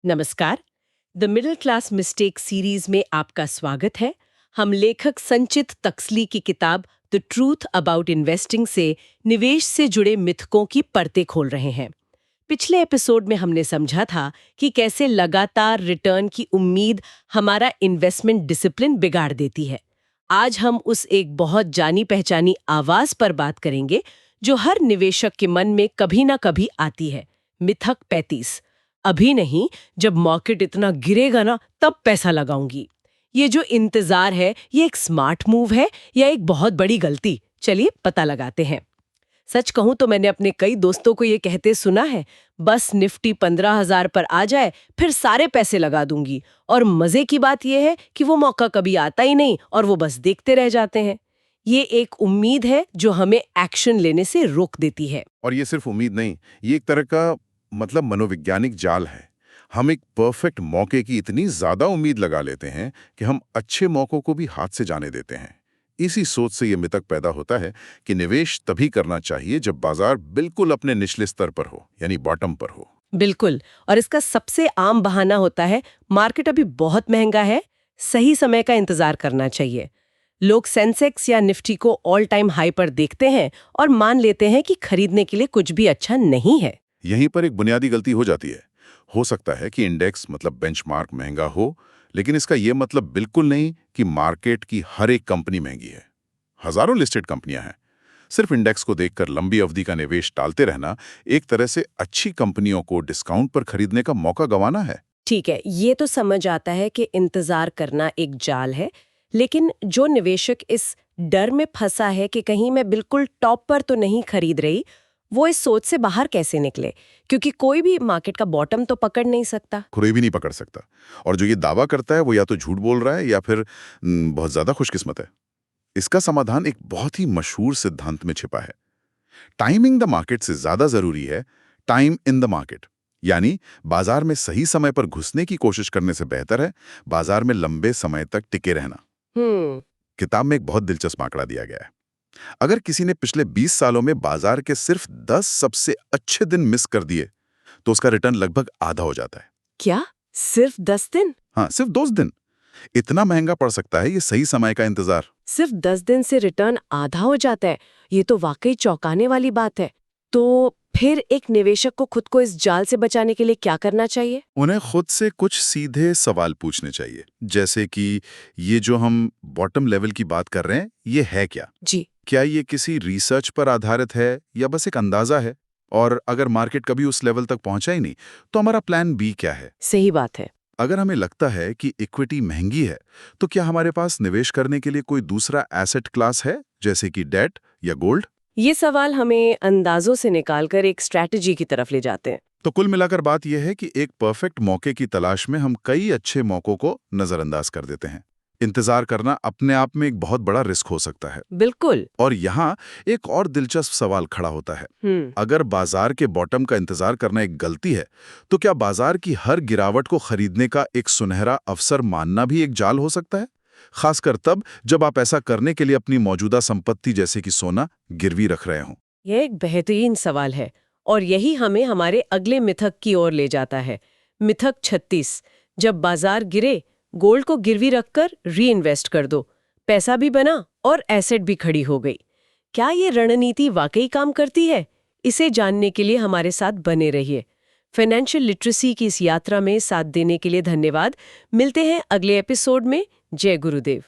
नमस्कार। The middle class mistake series में आपका स्वागत है। हम लेखक संचित तक्सली की किताब द ट्रूथ अबाउट इन्वेस्टिंग से निवेश से जुड़े मिथकों की परतें खोल रहे हैं। पिछले एपिसोड में हमने समझा था कि कैसे लगातार रिटर्न की उम्मीद हमारा इन्वेस्टमेंट डिसिप्लिन बिगाड़ देती है। आज हम उस एक बहुत जानी पहचानी आवाज पर बात करेंगे जो हर निवेशक के मन में कभी ना कभी आती है, मिथक 35। अभी नहीं, जब मार्केट इतना गिरेगा ना तब पैसा लगाऊंगी। ये जो इंतजार है, ये एक स्मार्ट मूव है या एक बहुत बड़ी गलती? चलिए पता लगाते हैं। सच कहूं तो मैंने अपने कई दोस्तों को ये कहते सुना है, बस निफ्टी 15,000 पर आ जाए फिर सारे पैसे लगा दूंगी। और मजे की बात यह है कि वो मौका कभी आता ही नहीं और वो बस देखते रह जाते हैं। ये एक उम्मीद है जो हमें एक्शन लेने से रोक देती है। और ये सिर्फ उम्मीद नहीं, ये एक तरह का मनोवैज्ञानिक जाल है। हम एक परफेक्ट मौके की इतनी ज्यादा उम्मीद लगा लेते हैं कि हम अच्छे मौकों को भी हाथ से जाने देते हैं। इसी सोच से ये मिथक पैदा होता है कि निवेश तभी करना चाहिए जब बाजार बिल्कुल अपने निचले स्तर पर हो, यानी बॉटम पर हो। बिल्कुल। और इसका सबसे आम बहाना होता है, मार्केट अभी बहुत महंगा है, सही समय का इंतजार करना चाहिए। लोग सेंसेक्स या निफ्टी को ऑल टाइम हाई पर देखते हैं और मान लेते हैं कि खरीदने के लिए कुछ भी अच्छा नहीं है। यहीं पर एक बुनियादी गलती हो जाती है। हो सकता है कि इंडेक्स बेंचमार्क महंगा हो, लेकिन इसका यह मतलब बिल्कुल नहीं कि मार्केट की हर एक कंपनी महंगी है। हजारों लिस्टेड कंपनियां हैं। सिर्फ इंडेक्स को देखकर लंबी अवधि का निवेश टालते रहना एक तरह से अच्छी कंपनियों को डिस्काउंट पर खरीदने का मौका गंवाना है। ठीक है, ये तो समझ आता है कि इंतजार करना एक जाल है, लेकिन जो निवेशक इस डर में फंसा है कि कहीं मैं बिल्कुल टॉप पर तो नहीं खरीद रही, वो इस सोच से बाहर कैसे निकले? क्योंकि कोई भी मार्केट का बॉटम तो पकड़ नहीं सकता। कोई भी नहीं पकड़ सकता। और जो ये दावा करता है वो या तो झूठ बोल रहा है या फिर बहुत ज्यादा खुशकिस्मत है। इसका समाधान एक बहुत ही मशहूर सिद्धांत में छिपा है। टाइमिंग द मार्केट से ज्यादा जरूरी है टाइम इन द मार्केट। यानी बाजार में सही समय पर घुसने की कोशिश करने से बेहतर है बाजार में लंबे समय तक टिके रहना। किताब में एक बहुत दिलचस्प आंकड़ा दिया गया है। अगर किसी ने पिछले 20 सालों में बाजार के सिर्फ 10 सबसे अच्छे दिन मिस कर दिए तो उसका रिटर्न लगभग आधा हो जाता है। क्या? सिर्फ 10 दिन? हाँ, सिर्फ 2 दिन। इतना महंगा पड़ सकता है ये सही समय का इंतजार। सिर्फ 10 दिन से रिटर्न आधा हो जाता है? ये तो वाकई चौंकाने वाली बात है। तो फिर एक निवेशक को खुद को इस जाल से बचाने के लिए क्या करना चाहिए? उन्हें खुद से कुछ सीधे सवाल पूछने चाहिए, जैसे कि ये जो हम बॉटम लेवल की बात कर रहे हैं, ये है क्या? जी। क्या ये किसी रिसर्च पर आधारित है या बस एक अंदाजा है? और अगर मार्केट कभी उस लेवल तक पहुंचा ही नहीं, तो हमारा प्लान बी क्या है? सही बात है। अगर हमें लगता है कि इक्विटी महंगी है, तो क्या हमारे पास निवेश करने के लिए कोई दूसरा एसेट क्लास है, जैसे कि डेट या गोल्ड? ये सवाल हमें अंदाजों से निकालकर एक स्ट्रैटेजी की तरफ ले जाते हैं। तो कुल मिलाकर बात यह है कि एक परफेक्ट मौके की तलाश में हम कई अच्छे मौकों को नजरअंदाज कर देते हैं। इंतजार करना अपने आप में एक बहुत बड़ा रिस्क हो सकता है। बिल्कुल। और यहाँ एक और दिलचस्प सवाल खड़ा होता है। अगर बाजार के बॉटम का इंतजार करना एक गलती है, तो क्या बाजार की हर गिरावट को खरीदने का एक सुनहरा अवसर मानना भी एक जाल हो सकता है? खासकर तब जब आप ऐसा करने के लिए अपनी मौजूदा संपत्ति जैसे कि सोना गिरवी रख रहे हों। यह एक बेहतरीन सवाल है और यही हमें हमारे अगले मिथक की ओर ले जाता है। मिथक 36। जब बाजार गिरे, गोल्ड को गिरवी रखकर री इन्वेस्ट कर दो। पैसा भी बना और एसेट भी खड़ी हो गई। क्या ये रणनीति वाकई काम करती है? इसे जानने के लिए हमारे साथ बने रहिए। फाइनेंशियल लिटरेसी की इस यात्रा में साथ देने के लिए धन्यवाद। मिलते हैं अगले एपिसोड में। जय गुरुदेव।